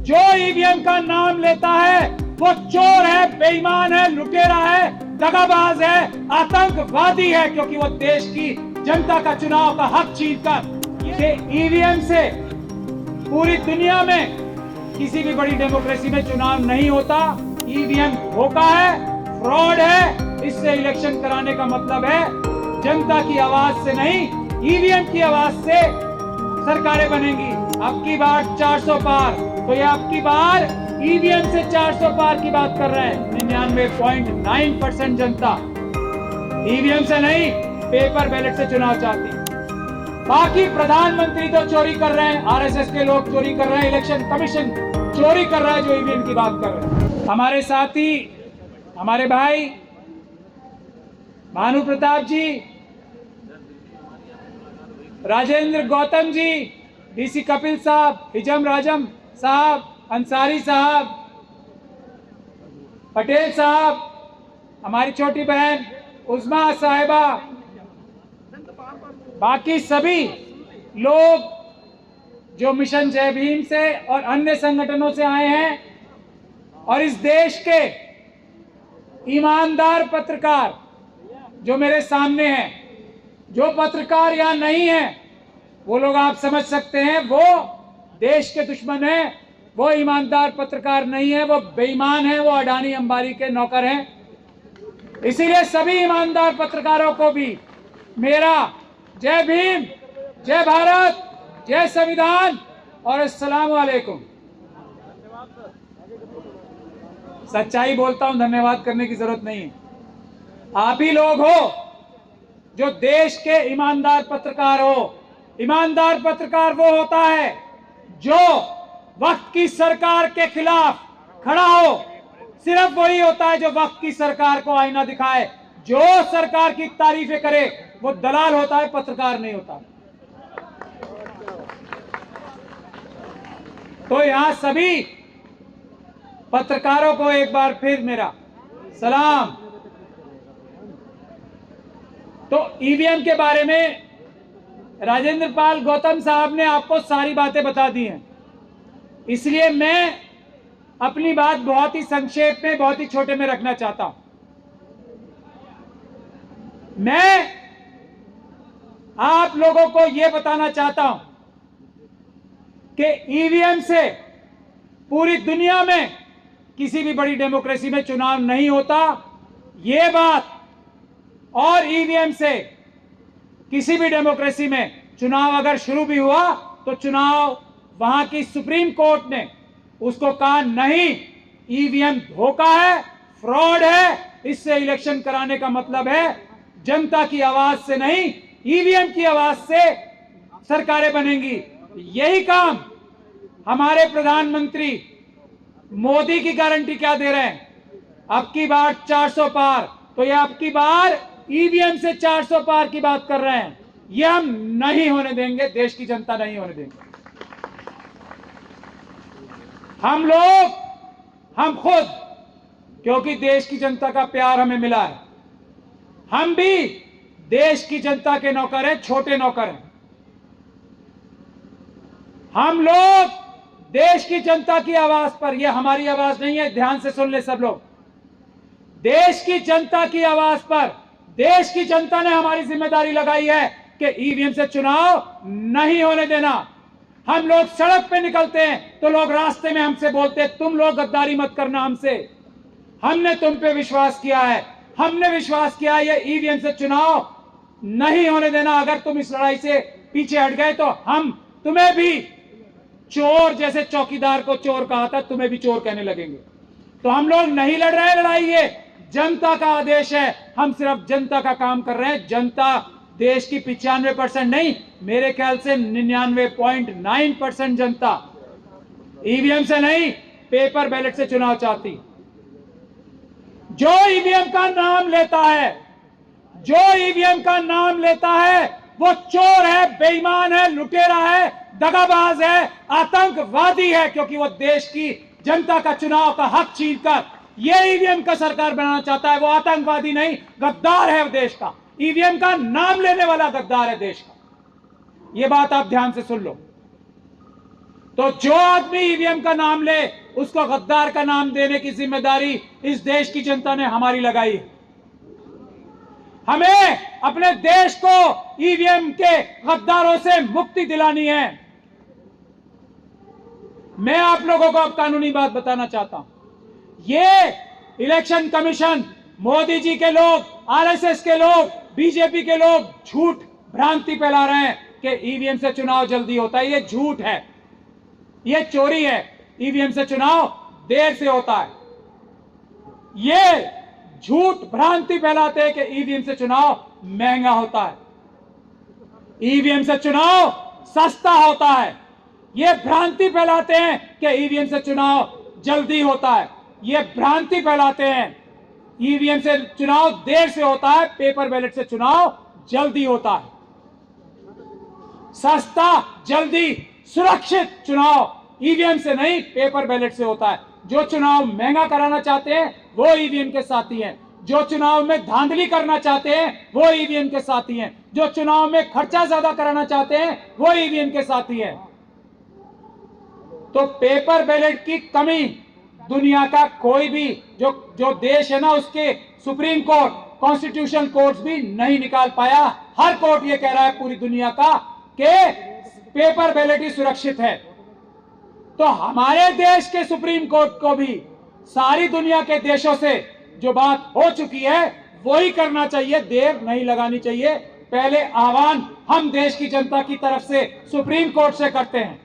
जो ईवीएम का नाम लेता है वो चोर है, बेईमान है, लुटेरा है, दगाबाज है, आतंकवादी है, क्योंकि वो देश की जनता का चुनाव का हक छीनकर ईवीएम से पूरी दुनिया में किसी भी बड़ी डेमोक्रेसी में चुनाव नहीं होता। ईवीएम धोखा है, फ्रॉड है। इससे इलेक्शन कराने का मतलब है जनता की आवाज से नहीं, ईवीएम की आवाज से सरकारें बनेंगी। अब की बार 400 पार, तो ये अब की बार ईवीएम से 400 पार की बात कर रहे हैं। 99.9% जनता ईवीएम से नहीं, पेपर बैलेट से चुनाव चाहती। बाकी प्रधानमंत्री तो चोरी कर रहे हैं, आरएसएस के लोग चोरी कर रहे हैं, इलेक्शन कमीशन चोरी कर रहा है जो ईवीएम की बात कर रहे हैं। हमारे साथी, हमारे भाई भानु प्रताप जी, राजेंद्र गौतम जी, डीसी कपिल साहब, हिजम राजम साहब, अंसारी साहब, पटेल साहब, हमारी छोटी बहन उस्मा साहिबा, बाकी सभी लोग जो मिशन जय भीम से और अन्य संगठनों से आए हैं, और इस देश के ईमानदार पत्रकार जो मेरे सामने हैं, जो पत्रकार यहां नहीं है वो लोग आप समझ सकते हैं वो देश के दुश्मन हैं, वो ईमानदार पत्रकार नहीं है, वो बेईमान है, वो अडानी अंबानी के नौकर हैं। इसीलिए सभी ईमानदार पत्रकारों को भी मेरा जय भीम, जय भारत, जय संविधान और अस्सलाम वालेकुम। सच्चाई बोलता हूं, धन्यवाद करने की जरूरत नहीं है। आप ही लोग हो जो देश के ईमानदार पत्रकार हो। ईमानदार पत्रकार वो होता है जो वक्त की सरकार के खिलाफ खड़ा हो। सिर्फ वही होता है जो वक्त की सरकार को आईना दिखाए, जो सरकार की तारीफें करे, वो दलाल होता है, पत्रकार नहीं होता। तो यहां सभी पत्रकारों को एक बार फिर मेरा सलाम। तो ईवीएम के बारे में राजेंद्र पाल गौतम साहब ने आपको सारी बातें बता दी हैं, इसलिए मैं अपनी बात बहुत ही संक्षेप में, बहुत ही छोटे में रखना चाहता हूं। मैं आप लोगों को यह बताना चाहता हूं कि ईवीएम से पूरी दुनिया में किसी भी बड़ी डेमोक्रेसी में चुनाव नहीं होता। यह बात, और ईवीएम से किसी भी डेमोक्रेसी में चुनाव अगर शुरू भी हुआ तो चुनाव वहां की सुप्रीम कोर्ट ने उसको कहा नहीं, ईवीएम धोखा है, फ्रॉड है। इससे इलेक्शन कराने का मतलब है जनता की आवाज से नहीं, ईवीएम की आवाज से सरकारें बनेंगी। यही काम हमारे प्रधानमंत्री मोदी की गारंटी क्या दे रहे हैं? अब की बार 400 पार, तो ये अब की बार ईवीएम से 400 पार की बात कर रहे हैं। ये हम नहीं होने देंगे, देश की जनता नहीं होने देंगे। हम लोग, हम खुद, क्योंकि देश की जनता का प्यार हमें मिला है, हम भी देश की जनता के नौकर हैं, छोटे नौकर हैं। हम लोग देश की जनता की आवाज पर, यह हमारी आवाज नहीं है, ध्यान से सुन ले सब लोग, देश की जनता की आवाज पर देश की जनता ने हमारी जिम्मेदारी लगाई है कि ईवीएम से चुनाव नहीं होने देना। हम लोग सड़क पे निकलते हैं तो लोग रास्ते में हमसे बोलते हैं तुम लोग गद्दारी मत करना हमसे, हमने तुम पे विश्वास किया है, हमने विश्वास किया है ये ईवीएम से चुनाव नहीं होने देना। अगर तुम इस लड़ाई से पीछे हट गए तो हम तुम्हें भी चोर, जैसे चौकीदार को चोर कहा था, तुम्हें भी चोर कहने लगेंगे। तो हम लोग नहीं लड़ रहे लड़ाई, ये जनता का आदेश है। हम सिर्फ जनता का काम कर रहे हैं। जनता देश की 95% नहीं, मेरे ख्याल से 99.9% जनता ईवीएम से नहीं, पेपर बैलेट से चुनाव चाहती। जो ईवीएम का नाम लेता है, जो ईवीएम का नाम लेता है वो चोर है, बेईमान है, लुटेरा है, दगाबाज है, आतंकवादी है, क्योंकि वो देश की जनता का चुनाव का हक छीनकर ये ईवीएम का सरकार बनाना चाहता है। वो आतंकवादी नहीं, गद्दार है देश का। ईवीएम का नाम लेने वाला गद्दार है देश का। ये बात आप ध्यान से सुन लो। तो जो आदमी ईवीएम का नाम ले उसको गद्दार का नाम देने की जिम्मेदारी इस देश की जनता ने हमारी लगाई। हमें अपने देश को ईवीएम के गद्दारों से मुक्ति दिलानी है। मैं आप लोगों को अब कानूनी बात बताना चाहता हूं। ये इलेक्शन कमीशन, मोदी जी के लोग, आरएसएस के लोग, बीजेपी के लोग झूठ भ्रांति फैला रहे हैं कि ईवीएम से चुनाव जल्दी होता है। ये झूठ है, ये चोरी है। ईवीएम से चुनाव देर से होता है। ये झूठ भ्रांति फैलाते हैं कि ईवीएम से चुनाव महंगा होता है, ईवीएम से चुनाव सस्ता होता है। ये भ्रांति फैलाते हैं कि ईवीएम से चुनाव जल्दी होता है। ये भ्रांति फैलाते हैं ईवीएम से चुनाव देर से होता है, पेपर बैलेट से चुनाव जल्दी होता है। सस्ता, जल्दी, सुरक्षित चुनाव ईवीएम से नहीं, पेपर बैलेट से होता है। जो चुनाव महंगा कराना चाहते हैं वो ईवीएम के साथी हैं। जो चुनाव में धांधली करना चाहते हैं वो ईवीएम के साथी हैं। जो चुनाव में खर्चा ज्यादा कराना चाहते हैं वो ईवीएम के साथी हैं। तो पेपर बैलेट की कमी दुनिया का कोई भी जो देश है ना, उसके सुप्रीम कोर्ट, कॉन्स्टिट्यूशन कोर्ट भी नहीं निकाल पाया। हर कोर्ट ये कह रहा है पूरी दुनिया का कि पेपर बैलेट ही सुरक्षित है। तो हमारे देश के सुप्रीम कोर्ट को भी सारी दुनिया के देशों से जो बात हो चुकी है वही करना चाहिए, देर नहीं लगानी चाहिए। पहले आह्वान हम देश की जनता की तरफ से सुप्रीम कोर्ट से करते हैं।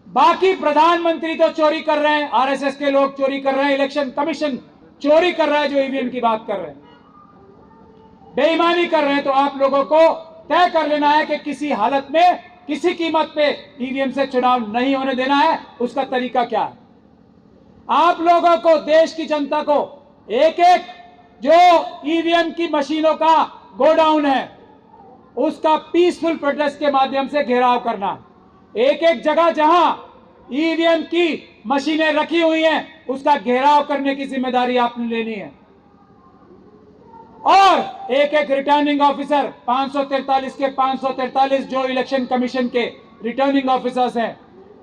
बाकी प्रधानमंत्री तो चोरी कर रहे हैं, आरएसएस के लोग चोरी कर रहे हैं, इलेक्शन कमीशन चोरी कर रहा है जो ईवीएम की बात कर रहे हैं, बेईमानी कर रहे हैं। तो आप लोगों को तय कर लेना है कि किसी हालत में, किसी कीमत पे ईवीएम से चुनाव नहीं होने देना है। उसका तरीका क्या है? आप लोगों को, देश की जनता को, एक एक जो ईवीएम की मशीनों का गोडाउन है उसका पीसफुल प्रोटेस्ट के माध्यम से घेराव करना है। एक एक जगह जहां ईवीएम की मशीनें रखी हुई हैं उसका घेराव करने की जिम्मेदारी आपने लेनी है। और एक एक रिटर्निंग ऑफिसर, 543 के 543 जो इलेक्शन कमीशन के रिटर्निंग ऑफिसर्स हैं,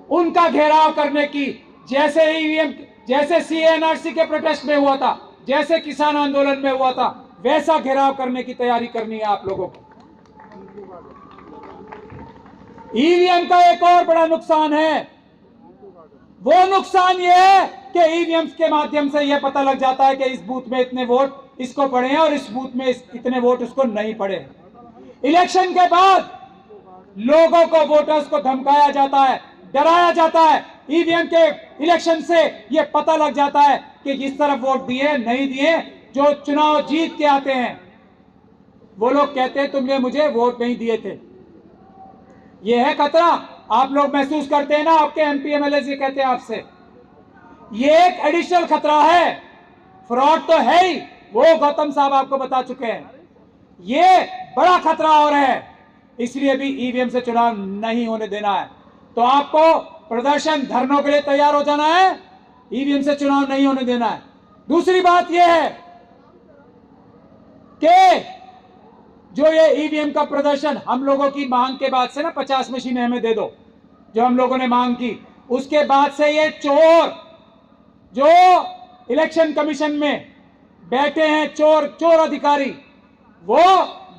उनका घेराव करने की, जैसे ईवीएम, जैसे सीएनआरसी के प्रोटेस्ट में हुआ था, जैसे किसान आंदोलन में हुआ था, वैसा घेराव करने की तैयारी करनी है आप लोगों को। ईवीएम का एक और बड़ा नुकसान है। वो नुकसान ये है कि ईवीएम के माध्यम से यह पता लग जाता है कि इस बूथ में इतने वोट इसको पड़े हैं और इस बूथ में इतने वोट उसको नहीं पड़े। इलेक्शन के बाद लोगों को, वोटर्स को धमकाया जाता है, डराया जाता है। ईवीएम के इलेक्शन से यह पता लग जाता है कि किस तरफ वोट दिए, नहीं दिए। जो चुनाव जीत के आते हैं वो लोग कहते हैं तुमने मुझे वोट नहीं दिए थे। यह है खतरा। आप लोग महसूस करते हैं ना, आपके एमपी एमएलए ये कहते हैं आपसे, ये एक एडिशनल खतरा है। फ्रॉड तो है ही, वो गौतम साहब आपको बता चुके हैं। ये बड़ा खतरा और है, इसलिए भी ईवीएम से चुनाव नहीं होने देना है। तो आपको प्रदर्शन, धरनों के लिए तैयार हो जाना है। ईवीएम से चुनाव नहीं होने देना है। दूसरी बात यह है कि जो ये ईवीएम का प्रदर्शन, हम लोगों की मांग के बाद से ना 50 मशीनें हमें दे दो, जो हम लोगों ने मांग की, उसके बाद से ये चोर जो इलेक्शन कमीशन में बैठे हैं, चोर अधिकारी, वो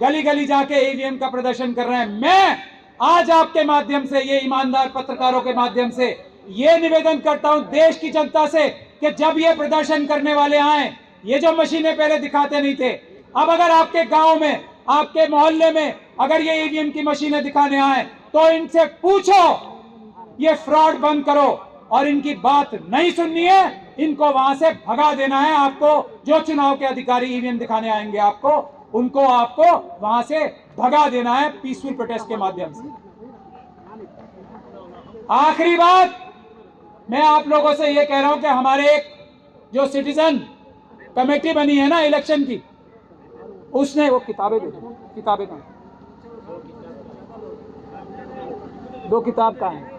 गली गली जाके ईवीएम का प्रदर्शन कर रहे हैं। मैं आज आपके माध्यम से, ये ईमानदार पत्रकारों के माध्यम से ये निवेदन करता हूं देश की जनता से कि जब ये प्रदर्शन करने वाले आए, ये जो मशीनें पहले दिखाते नहीं थे, अब अगर आपके गांव में, आपके मोहल्ले में अगर ये ईवीएम की मशीनें दिखाने आए तो इनसे पूछो, ये फ्रॉड बंद करो। और इनकी बात नहीं सुननी है, इनको वहां से भगा देना है। आपको जो चुनाव के अधिकारी ईवीएम दिखाने आएंगे उनको आपको वहां से भगा देना है पीसफुल प्रोटेस्ट के माध्यम से। आखिरी बात मैं आप लोगों से ये कह रहा हूं कि हमारे एक जो सिटीजन कमेटी बनी है ना इलेक्शन की, उसने वो किताबें दे दो, किताबें कहां, 2 किताब कहां है?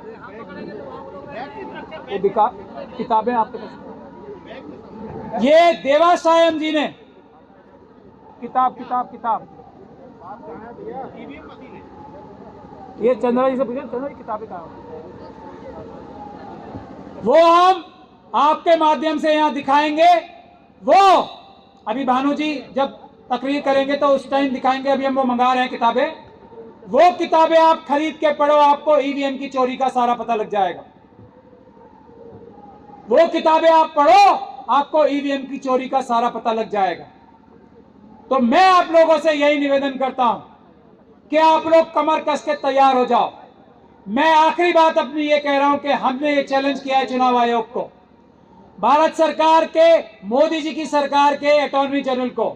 ये किताबें आपके पास? ये देवासायम जी ने किताब ये चंद्रा जी से पूछे, चंद्रा जी किताबें कहां? वो हम आपके माध्यम से यहां दिखाएंगे। वो अभी भानु जी जब तकरीर करेंगे तो उस टाइम दिखाएंगे। अभी हम वो मंगा रहे हैं किताबें। वो किताबें आप खरीद के पढ़ो, आपको ईवीएम की चोरी का सारा पता लग जाएगा। वो किताबें आप पढ़ो, आपको ईवीएम की चोरी का सारा पता लग जाएगा। तो मैं आप लोगों से यही निवेदन करता हूं कि आप लोग कमर कस के तैयार हो जाओ। मैं आखिरी बात अपनी ये कह रहा हूं कि हमने ये चैलेंज किया है चुनाव आयोग को, भारत सरकार के, मोदी जी की सरकार के अटॉर्नी जनरल को,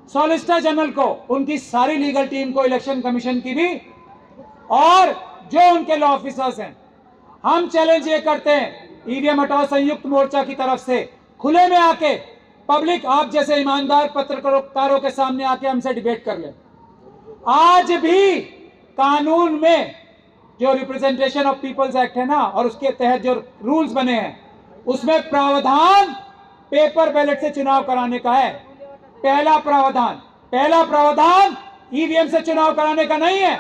सॉलिसिटर जनरल को, उनकी सारी लीगल टीम को, इलेक्शन कमीशन की भी, और जो उनके लॉ ऑफिसर्स हैं। हम चैलेंज ये करते हैं ईवीएम हटाओ संयुक्त मोर्चा की तरफ से, खुले में आके पब्लिक आप जैसे ईमानदार पत्रकारों के सामने आके हमसे डिबेट कर ले। आज भी कानून में जो रिप्रेजेंटेशन ऑफ पीपल्स एक्ट है ना, और उसके तहत जो रूल्स बने हैं, उसमें प्रावधान पेपर बैलेट से चुनाव कराने का है। पहला प्रावधान ईवीएम से चुनाव कराने का नहीं है।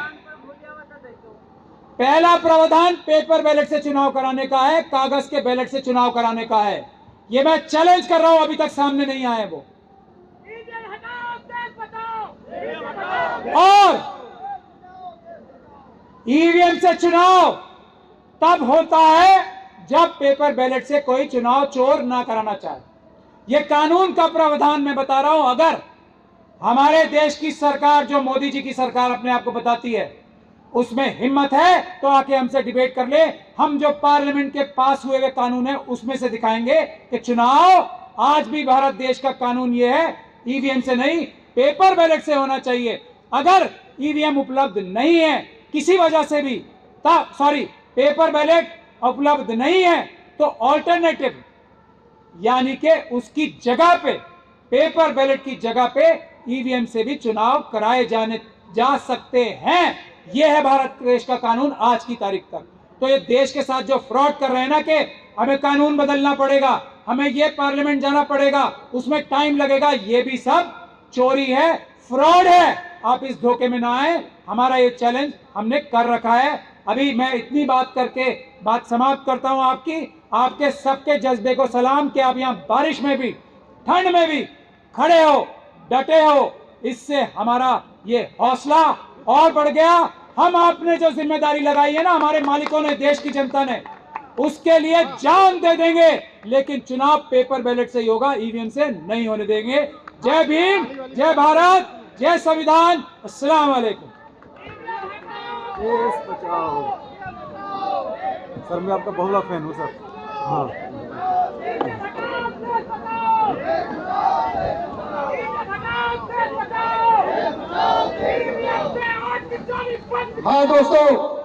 पहला प्रावधान पेपर बैलेट से चुनाव कराने का है, कागज के बैलेट से चुनाव कराने का है। ये मैं चैलेंज कर रहा हूं, अभी तक सामने नहीं आए वो। और ईवीएम से चुनाव तब होता है जब पेपर बैलेट से कोई चुनाव चोर ना कराना चाहे। यह कानून का प्रावधान मैं बता रहा हूं। अगर हमारे देश की सरकार, जो मोदी जी की सरकार अपने आप को बताती है, उसमें हिम्मत है तो आके हमसे डिबेट कर ले। हम जो पार्लियामेंट के पास हुए हुए कानून है उसमें से दिखाएंगे कि चुनाव आज भी भारत देश का कानून ये है, ईवीएम से नहीं, पेपर बैलेट से होना चाहिए। अगर ईवीएम उपलब्ध नहीं है किसी वजह से भी, पेपर बैलेट उपलब्ध नहीं है, तो ऑल्टरनेटिव यानी कि उसकी जगह पे, पेपर बैलेट की जगह पे ईवीएम से भी चुनाव कराए जा सकते हैं। यह है भारत देश का कानून आज की तारीख तक। तो ये देश के साथ जो फ्रॉड कर रहे हैं ना, कि हमें कानून बदलना पड़ेगा, हमें ये पार्लियामेंट जाना पड़ेगा, उसमें टाइम लगेगा, ये भी सब चोरी है, फ्रॉड है। आप इस धोखे में ना आए। हमारा ये चैलेंज हमने कर रखा है। अभी मैं इतनी बात करके बात समाप्त करता हूं। आपके सबके जज्बे को सलाम कि आप यहां बारिश में भी, ठंड में भी खड़े हो, डटे हो। इससे हमारा ये हौसला और बढ़ गया। हम आपने जो जिम्मेदारी लगाई है ना, हमारे मालिकों ने, देश की जनता ने, उसके लिए जान दे देंगे, लेकिन चुनाव पेपर बैलेट से ही होगा, ईवीएम से नहीं होने देंगे। जय भीम, जय भारत, जय संविधान। अस्सलाम वालेकुम। देश बचाओ। सर मैं आपका बहुत बड़ा फैन हूँ सर। हाँ हाँ दोस्तों,